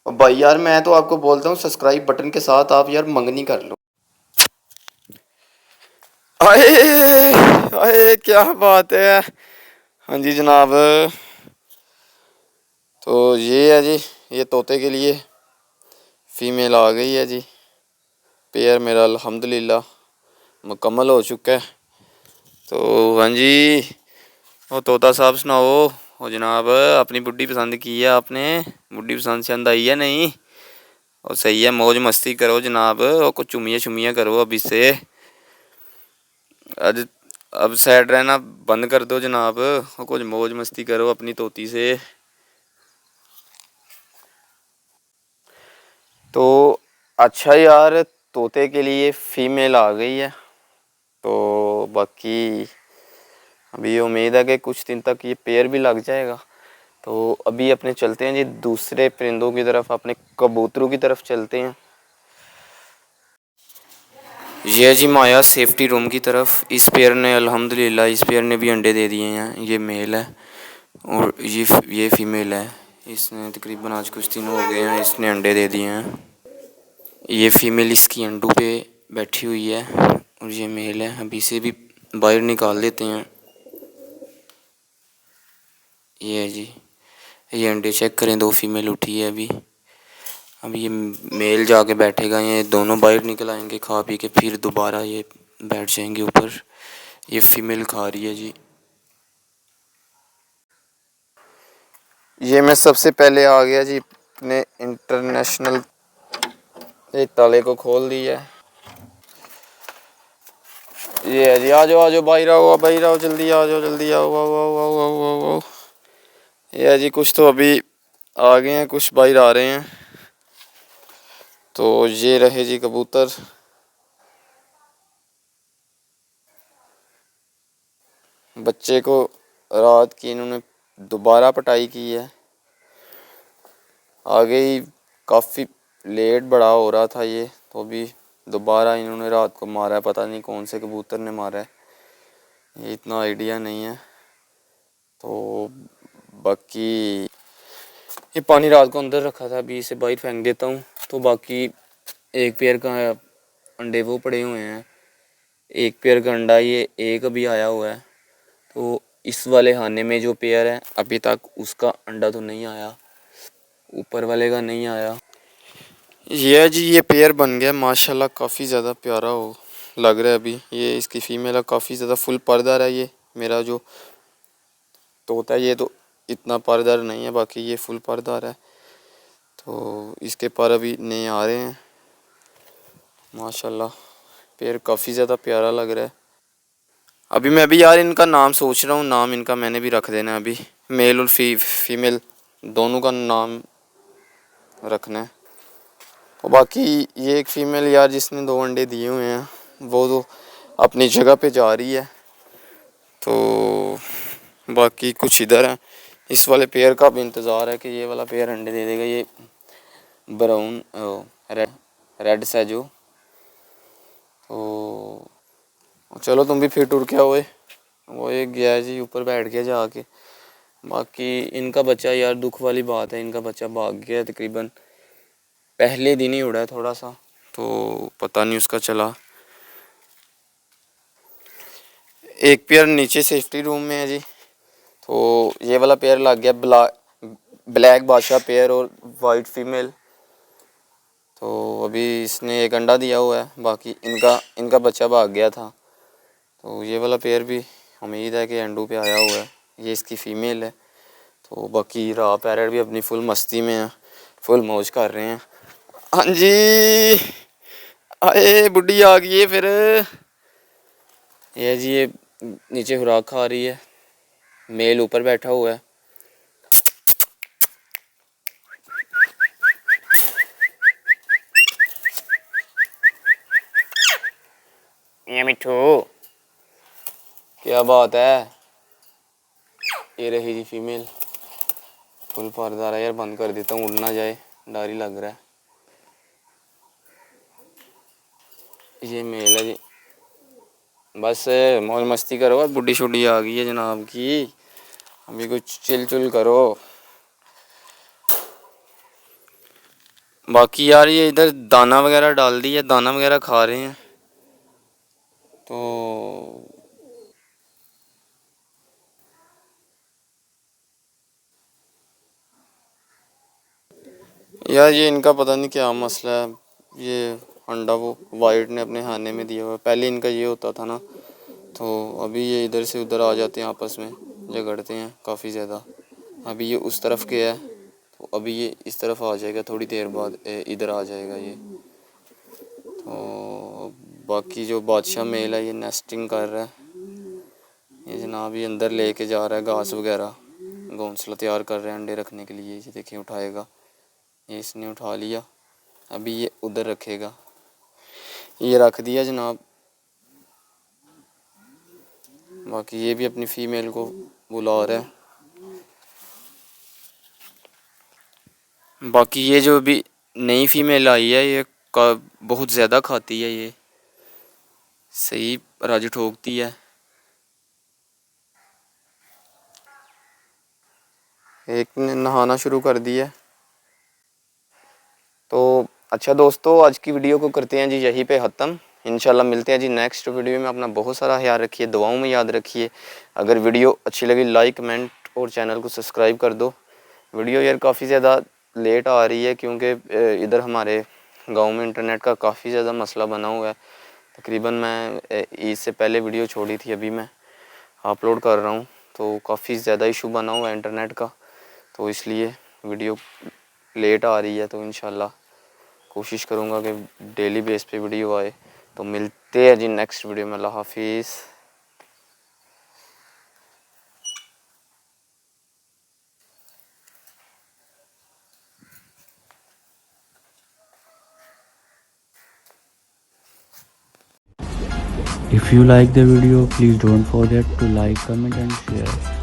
और भाई यार मैं तो आपको बोलता हूँ सब्सक्राइब बटन के साथ आप यार मंगनी कर लो। अरे अरे क्या बात है। हाँ जी जनाब, तो ये है जी, ये तोते के लिए फ़ीमेल आ गई है जी। पेयर मेरा अल्हम्दुलिल्लाह मुकम्मल हो चुका है। तो हाँ जी, वो तोता साहब सुनाओ। वो जनाब अपनी बुड्ढी पसंद की है आपने? बुड्ढी पसंद आई है नहीं? और सही है, मौज मस्ती करो जनाब, और कुछ चुमिया शुमिया करो अभी से। आज अब सैड रहना बंद कर दो जनाब, और कुछ मौज मस्ती करो अपनी तोती से। तो अच्छा यार, तोते के लिए फ़ीमेल आ गई है। तो बाकी अभी उम्मीद है कि कुछ दिन तक ये पेयर भी लग जाएगा। तो अभी अपने चलते हैं जी दूसरे परिंदों की तरफ, अपने कबूतरों की तरफ चलते हैं। ये जी माया सेफ्टी रूम की तरफ। इस पेयर ने अल्हम्दुलिल्लाह, इस पेयर ने भी अंडे दे दिए हैं। ये मेल है और ये फीमेल है। इसने तकरीबन आज कुछ दिन हो गए हैं, इसने अंडे दे दिए हैं। ये फीमेल इसकी अंडों पे बैठी हुई है और ये मेल है। अभी इसे भी बाहर निकाल देते हैं। ये है जी, ये अंडे चेक करें, दो फीमेल उठी है अभी। अब ये मेल जाके बैठेगा, ये दोनों बाहर निकल आएंगे खा पी के, फिर दोबारा ये बैठ जाएंगे ऊपर। ये फीमेल खा रही है जी। ये मैं सबसे पहले आ गया जी अपने इंटरनेशनल, ये ताले को खोल दिया है। ये है जी, आ जाओ बाहर आओ जल्दी, आ जाओ जल्दी, आओ आओ आओ आओ आओ आओ आओ। ये है जी, कुछ तो अभी आ गए हैं, कुछ बाहर आ रहे हैं। तो ये रहे जी कबूतर। बच्चे को रात की इन्होंने दोबारा पटाई की है। आगे ही काफ़ी लेट बड़ा हो रहा था ये, तो अभी दोबारा इन्होंने रात को मारा है। पता नहीं कौन से कबूतर ने मारा है, ये इतना आइडिया नहीं है। तो बाकी ये पानी रात को अंदर रखा था, अभी इसे बाहर फेंक देता हूँ। तो बाकी एक पेयर का अंडे वो पड़े हुए हैं। एक पेयर का अंडा ये एक अभी आया हुआ है। तो इस वाले खाने में जो पेयर है अभी तक उसका अंडा तो नहीं आया, ऊपर वाले का नहीं आया। ये जी, ये पेयर बन गया माशाल्लाह, काफ़ी ज़्यादा प्यारा हो लग रहा है। अभी ये इसकी फ़ीमेल है, काफ़ी ज़्यादा फुल पर्दार है। ये मेरा जो तोता है ये तो इतना पर्दार नहीं है, बाकी ये फुल पर्दार है। तो इसके पर अभी नए आ रहे हैं माशाल्लाह। पेयर काफ़ी ज़्यादा प्यारा लग रहा है। अभी मैं भी यार इनका नाम सोच रहा हूँ, नाम इनका मैंने भी रख देना है अभी। मेल और फीमेल दोनों का नाम रखना है। और बाकी ये एक फ़ीमेल यार जिसने दो अंडे दिए हुए हैं, वो तो अपनी जगह पे जा रही है। तो बाकी कुछ इधर है, इस वाले पेयर का भी इंतज़ार है कि ये वाला पेयर अंडे दे देगा। ये ब्राउन रेड रेड सा जो। तो चलो तुम भी फिर टूर के आओ। वो एक गया जी ऊपर बैठ गया जाके। बाकी इनका बच्चा यार दुख वाली बात है, इनका बच्चा भाग गया तकरीबन पहले दिन ही उड़ा है थोड़ा सा, तो पता नहीं उसका चला। एक पेयर नीचे सेफ्टी रूम में है जी। तो ये वाला पेयर लग गया ब्लैक बादशाह पेयर और वाइट फीमेल। तो अभी इसने एक अंडा दिया हुआ है, बाकी इनका इनका बच्चा भाग गया था। तो ये वाला पेयर भी उम्मीद है कि अंडों पे आया हुआ है। ये इसकी फ़ीमेल है। तो बाकी रा पैरट भी अपनी फुल मस्ती में है, फुल मौज कर रहे हैं। हाँ जी, अरे बुढ़ी आ गई है फिर। ये जी, ये नीचे खुराक खा रही है, मेल ऊपर बैठा हुआ है। ये मिठू क्या बात है। ये रही जी फीमेल, फुल पर्दा यार, बंद कर देता हूँ, उड़ ना जाए, डर ही लग रहा है। ये मेल है जी। बस मौज मस्ती करो, और बुढ़ी शुड्डी आ गई है जनाब की, अभी कुछ चिल चुल करो। बाकी यार ये इधर दाना वगैरह डाल दिया, दाना वगैरह खा रहे हैं। तो यार ये इनका पता नहीं क्या मसला है। ये अंडा वो वाइट ने अपने खाने में दिया हुआ है। पहले इनका ये होता था ना, तो अभी ये इधर से उधर आ जाते हैं, आपस में झगड़ते हैं काफ़ी ज़्यादा। अभी ये उस तरफ गया है, तो अभी ये इस तरफ आ जाएगा, थोड़ी देर बाद इधर आ जाएगा ये। तो बाकी जो बादशाह मेल है ये नेस्टिंग कर रहा है। ये जनाब ये अंदर लेके जा रहा है घास वगैरह, घोंसला तैयार कर रहे हैं अंडे रखने के लिए। ये देखिए उठाएगा, ये इसने उठा लिया, अभी ये उधर रखेगा। ये रख दिया जनाब। बाकी ये भी अपनी फ़ीमेल को बुला रहा है। बाकी ये जो अभी नई फ़ीमेल आई है ये का बहुत ज़्यादा खाती है, ये सही राज ठोकती है। एक ने नहाना शुरू कर दिया। तो अच्छा दोस्तों, आज की वीडियो को करते हैं जी यहीं पे ख़त्म। इंशाल्लाह मिलते हैं जी नेक्स्ट वीडियो में। अपना बहुत सारा ख्याल रखिए, दुआओं में याद रखिए। अगर वीडियो अच्छी लगी लाइक कमेंट और चैनल को सब्सक्राइब कर दो। वीडियो यार काफ़ी ज़्यादा लेट आ रही है क्योंकि इधर हमारे गांव में इंटरनेट का काफ़ी ज़्यादा मसला बना हुआ है। तकरीबन मैं ईद से पहले वीडियो छोड़ी थी, अभी मैं अपलोड कर रहा हूँ, तो काफ़ी ज़्यादा इशू बना हुआ है इंटरनेट का, तो इसलिए वीडियो लेट आ रही है। तो इंशाल्लाह कोशिश करूँगा कि डेली बेस पे वीडियो आए। तो मिलते हैं जी नेक्स्ट वीडियो में। अल्लाह हाफिज़। If you like the video, please don't forget to like, comment and share.